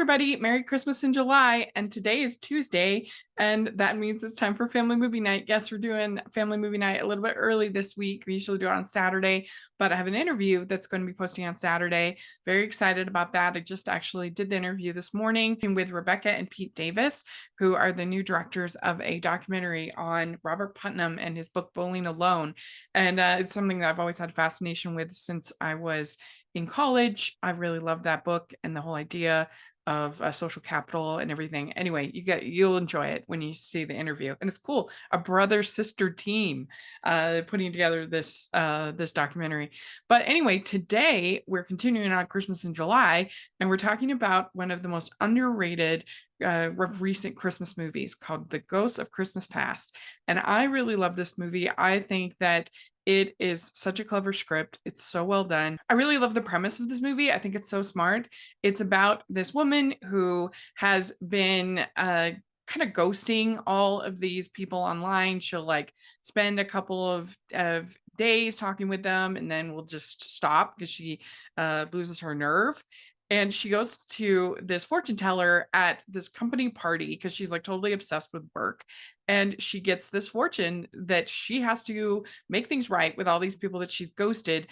everybody. Merry Christmas in July. And today is Tuesday, and that means it's time for family movie night. Yes, we're doing family movie night a little bit early this week. We usually do it on Saturday, but I have an interview that's going to be posting on Saturday. Very excited about that. I just actually did the interview this morning with Rebecca and Pete Davis, who are the new directors of a documentary on Robert Putnam and his book Bowling Alone. And it's something that I've always had fascination with since I was in college. I really loved that book and the whole idea of social capital and everything. Anyway, you'll enjoy it when you see the interview, and it's cool. A brother sister team putting together this this documentary. But anyway, today we're continuing on Christmas in July, and we're talking about one of the most underrated recent Christmas movies called The Ghosts of Christmas Past. And I really love this movie. I think that it is such a clever script. It's so well done. I really love the premise of this movie. I think it's so smart. It's about this woman who has been kind of ghosting all of these people online. She'll like spend a couple of days talking with them and then will just stop because she loses her nerve. And she goes to this fortune teller at this company party because she's like totally obsessed with work. And she gets this fortune that she has to make things right with all these people that she's ghosted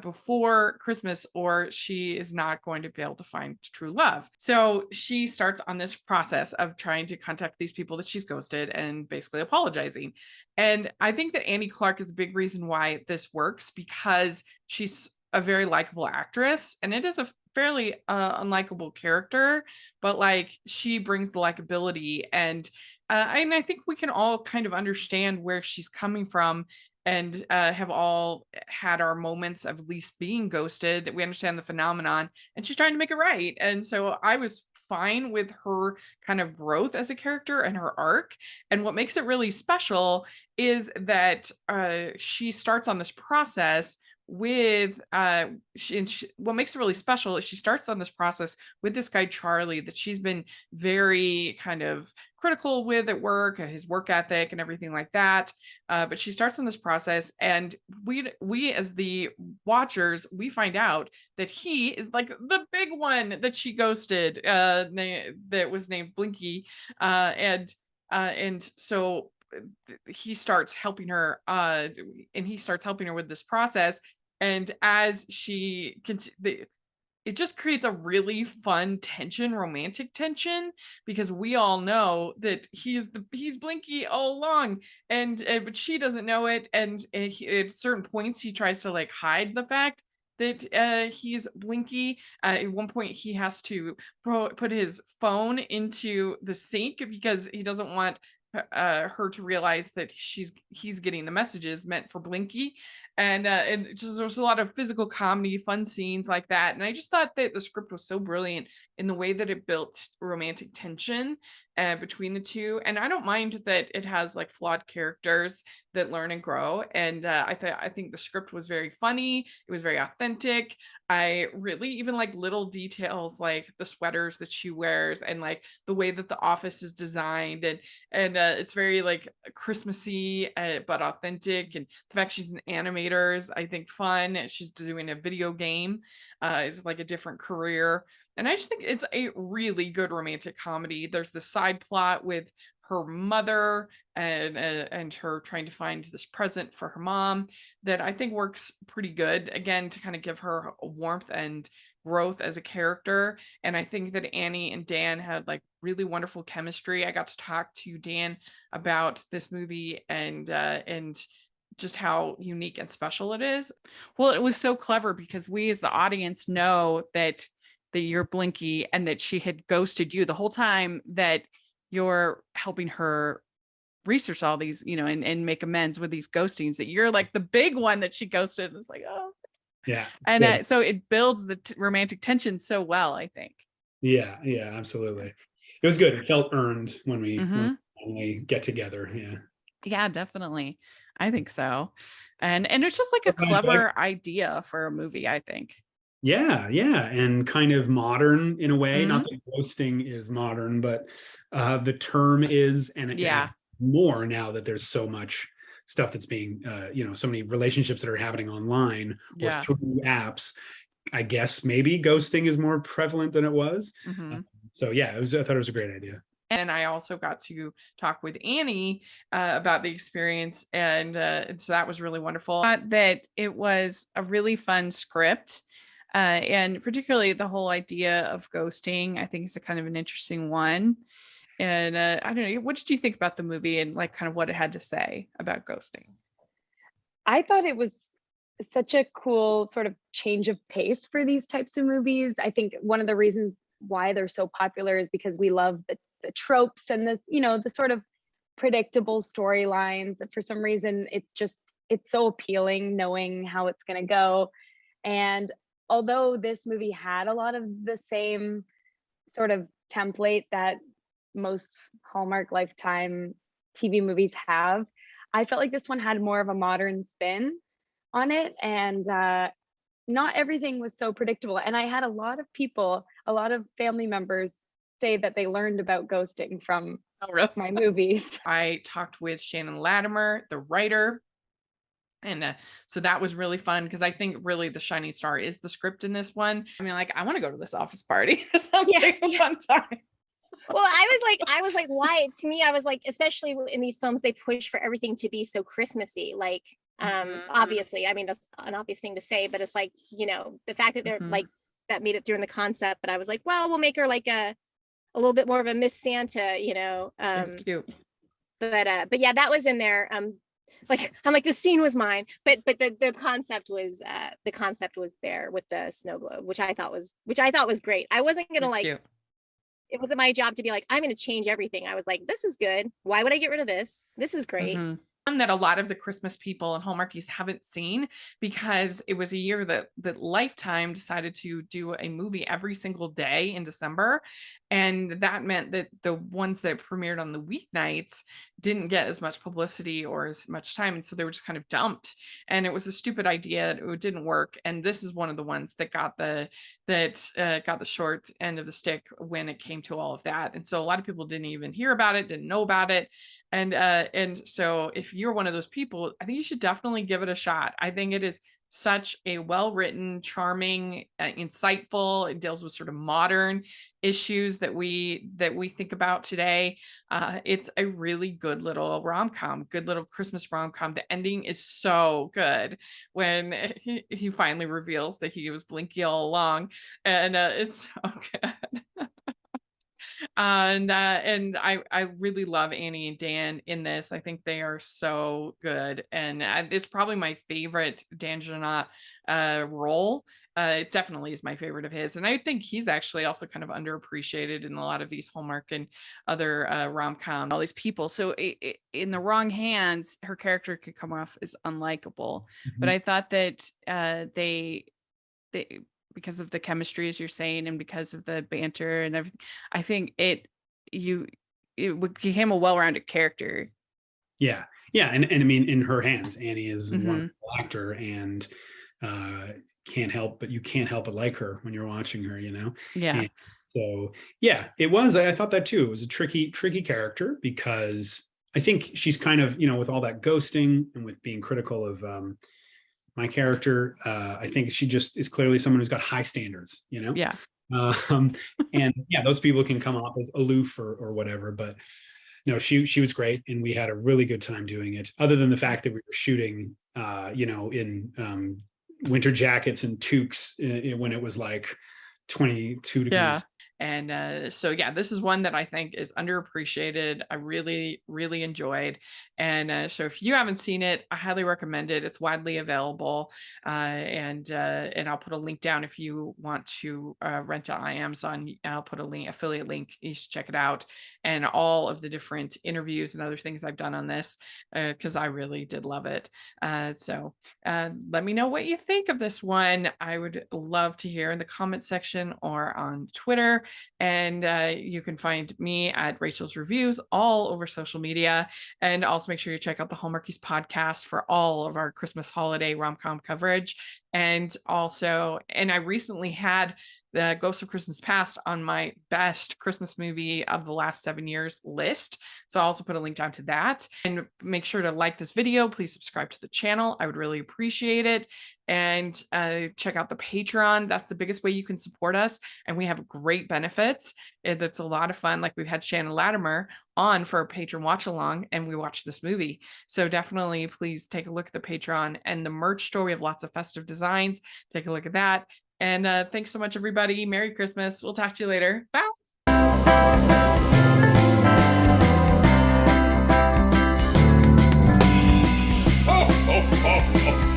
before Christmas, or she is not going to be able to find true love. So she starts on this process of trying to contact these people that she's ghosted and basically apologizing. And I think that Annie Clark is a big reason why this works, because she's a very likable actress, and it is a fairly unlikable character, but like she brings the likability, and I think we can all kind of understand where she's coming from, and have all had our moments of at least being ghosted. We understand the phenomenon, and she's trying to make it right. And so I was fine with her kind of growth as a character and her arc. And what makes it really special is that she starts on this process with what makes it really special is she starts on this process with this guy Charlie that she's been very kind of critical with at work, his work ethic and everything like that, but she starts on this process, and we as the watchers, we find out that he is like the big one that she ghosted, that was named Blinky, and so he starts helping her, and he starts helping her with this process. And as she it just creates a really fun tension, romantic tension, because we all know that he's Blinky all along, and but she doesn't know it. And at certain points, he tries to like hide the fact that he's Blinky. At one point, he has to put his phone into the sink because he doesn't want her to realize that he's getting the messages meant for Blinky. And just there's a lot of physical comedy, fun scenes like that. And I just thought that the script was so brilliant in the way that it built romantic tension between the two. And I don't mind that it has like flawed characters that learn and grow. And I think the script was very funny. It was very authentic. I really even like little details like the sweaters that she wears, and like the way that the office is designed, and it's very like Christmassy, but authentic. And the fact she's an animator is, I think, fun. She's doing a video game, is like a different career. And I just think it's a really good romantic comedy. There's the side plot with her mother and her trying to find this present for her mom that I think works pretty good, again, to kind of give her warmth and growth as a character. And I think that Annie and Dan had like really wonderful chemistry. I got to talk to Dan about this movie and just how unique and special it is. Well, it was so clever because we as the audience know that you're Blinky and that she had ghosted you the whole time that you're helping her research all these, and make amends with these ghostings, that you're like the big one that she ghosted. And it's like, oh, Yeah. and so it builds the romantic tension so well, I think. Yeah, absolutely. It was good. It felt earned when we Mhm. finally get together. Yeah. Yeah, definitely. I think so. And it's just like a Sometimes clever idea for a movie, I think. Yeah, and kind of modern in a way. Not Mhm. that ghosting is modern, but the term is, and it has Yeah. more now that there's so much stuff that's being, so many relationships that are happening online or Yeah. through apps. I guess maybe ghosting is more prevalent than it was. Mhm. So yeah, I thought it was a great idea. And I also got to talk with Annie about the experience, and so that was really wonderful. I thought that it was a really fun script, and particularly the whole idea of ghosting. I think is a kind of an interesting one. And I don't know, what did you think about the movie and like kind of what it had to say about ghosting? I thought it was such a cool sort of change of pace for these types of movies. I think one of the reasons why they're so popular is because we love the tropes and this, the sort of predictable storylines. For some reason, it's so appealing knowing how it's going to go. And although this movie had a lot of the same sort of template that most Hallmark Lifetime TV movies have, I felt like this one had more of a modern spin on it, and not everything was so predictable. And I had a lot of people, a lot of family members say that they learned about ghosting from Oh, really? my movies. I talked with Shannon Latimer, the writer. And so that was really fun because I think really the shining star is the script in this one. I mean, like, I want to go to this office party. It sounds like a fun time. Well, I was like, why? To me, I was like, especially in these films, they push for everything to be so Christmassy. Like, obviously, I mean, that's an obvious thing to say, but it's like, the fact that they're like, that made it through in the concept. But I was like, well, we'll make her like a little bit more of a Miss Santa, It's cute. But yeah, that was in there. Like, I'm like, the scene was mine, but the concept was there with the snow globe, which I thought was great. I wasn't gonna like. Cute. It wasn't my job to be like, I'm going to change everything. I was like, this is good. Why would I get rid of this? This is great. One that a lot of the Christmas people and Hallmarkies haven't seen because it was a year that Lifetime decided to do a movie every single day in December. And that meant that the ones that premiered on the weeknights didn't get as much publicity or as much time. And so they were just kind of dumped. And it was a stupid idea. It didn't work. And this is one of the ones that got the short end of the stick when it came to all of that. And so a lot of people didn't even hear about it, didn't know about it. And so if you're one of those people, I think you should definitely give it a shot. I think it is such a well-written, charming, insightful. It deals with sort of modern issues that we think about today. It's a really good little rom-com, good little Christmas rom-com. The ending is so good when he finally reveals that he was Blinky all along, and it's so good. And I really love Annie and Dan in this. I think they are so good, and it's probably my favorite D'Angelo role. It definitely is my favorite of his, and I think he's actually also kind of underappreciated in a lot of these Hallmark and other rom-com. All these people, so in the wrong hands, her character could come off as unlikable. But I thought that they because of the chemistry, as you're saying, and because of the banter and everything, I think it became a well-rounded character. Yeah. And I mean, in her hands, Annie is a wonderful actor, and you can't help but like her when you're watching her, Yeah. And so yeah, it was. I thought that too. It was a tricky character because I think she's kind of, with all that ghosting and with being critical of my character, I think she just is clearly someone who's got high standards, Yeah. And yeah, those people can come off as aloof or whatever, but no, she was great, and we had a really good time doing it. Other than the fact that we were shooting, in winter jackets and toques when it was like 22 degrees. Yeah. And so yeah, this is one that I think is underappreciated. I really, really enjoyed. And so if you haven't seen it, I highly recommend it. It's widely available. And I'll put a link down if you want to rent it on Amazon. I'll put a affiliate link. You should check it out. And all of the different interviews and other things I've done on this, because I really did love it. So let me know what you think of this one. I would love to hear in the comment section or on Twitter. And you can find me at Rachel's Reviews all over social media. And also make sure you check out the Hallmarkies podcast for all of our Christmas holiday rom-com coverage. And I recently had the Ghost of Christmas Past on my best Christmas movie of the last 7 years list. So I'll also put a link down to that. And make sure to like this video. Please subscribe to the channel. I would really appreciate it. And check out the Patreon. That's the biggest way you can support us. And we have great benefits. That's a lot of fun. Like we've had Shannon Latimer on for a patron watch along, and we watched this movie. So definitely please take a look at the Patreon and the merch store. We have lots of festive designs. Take a look at that. And thanks so much, everybody. Merry Christmas. We'll talk to you later. Bye. Ho, ho, ho, ho.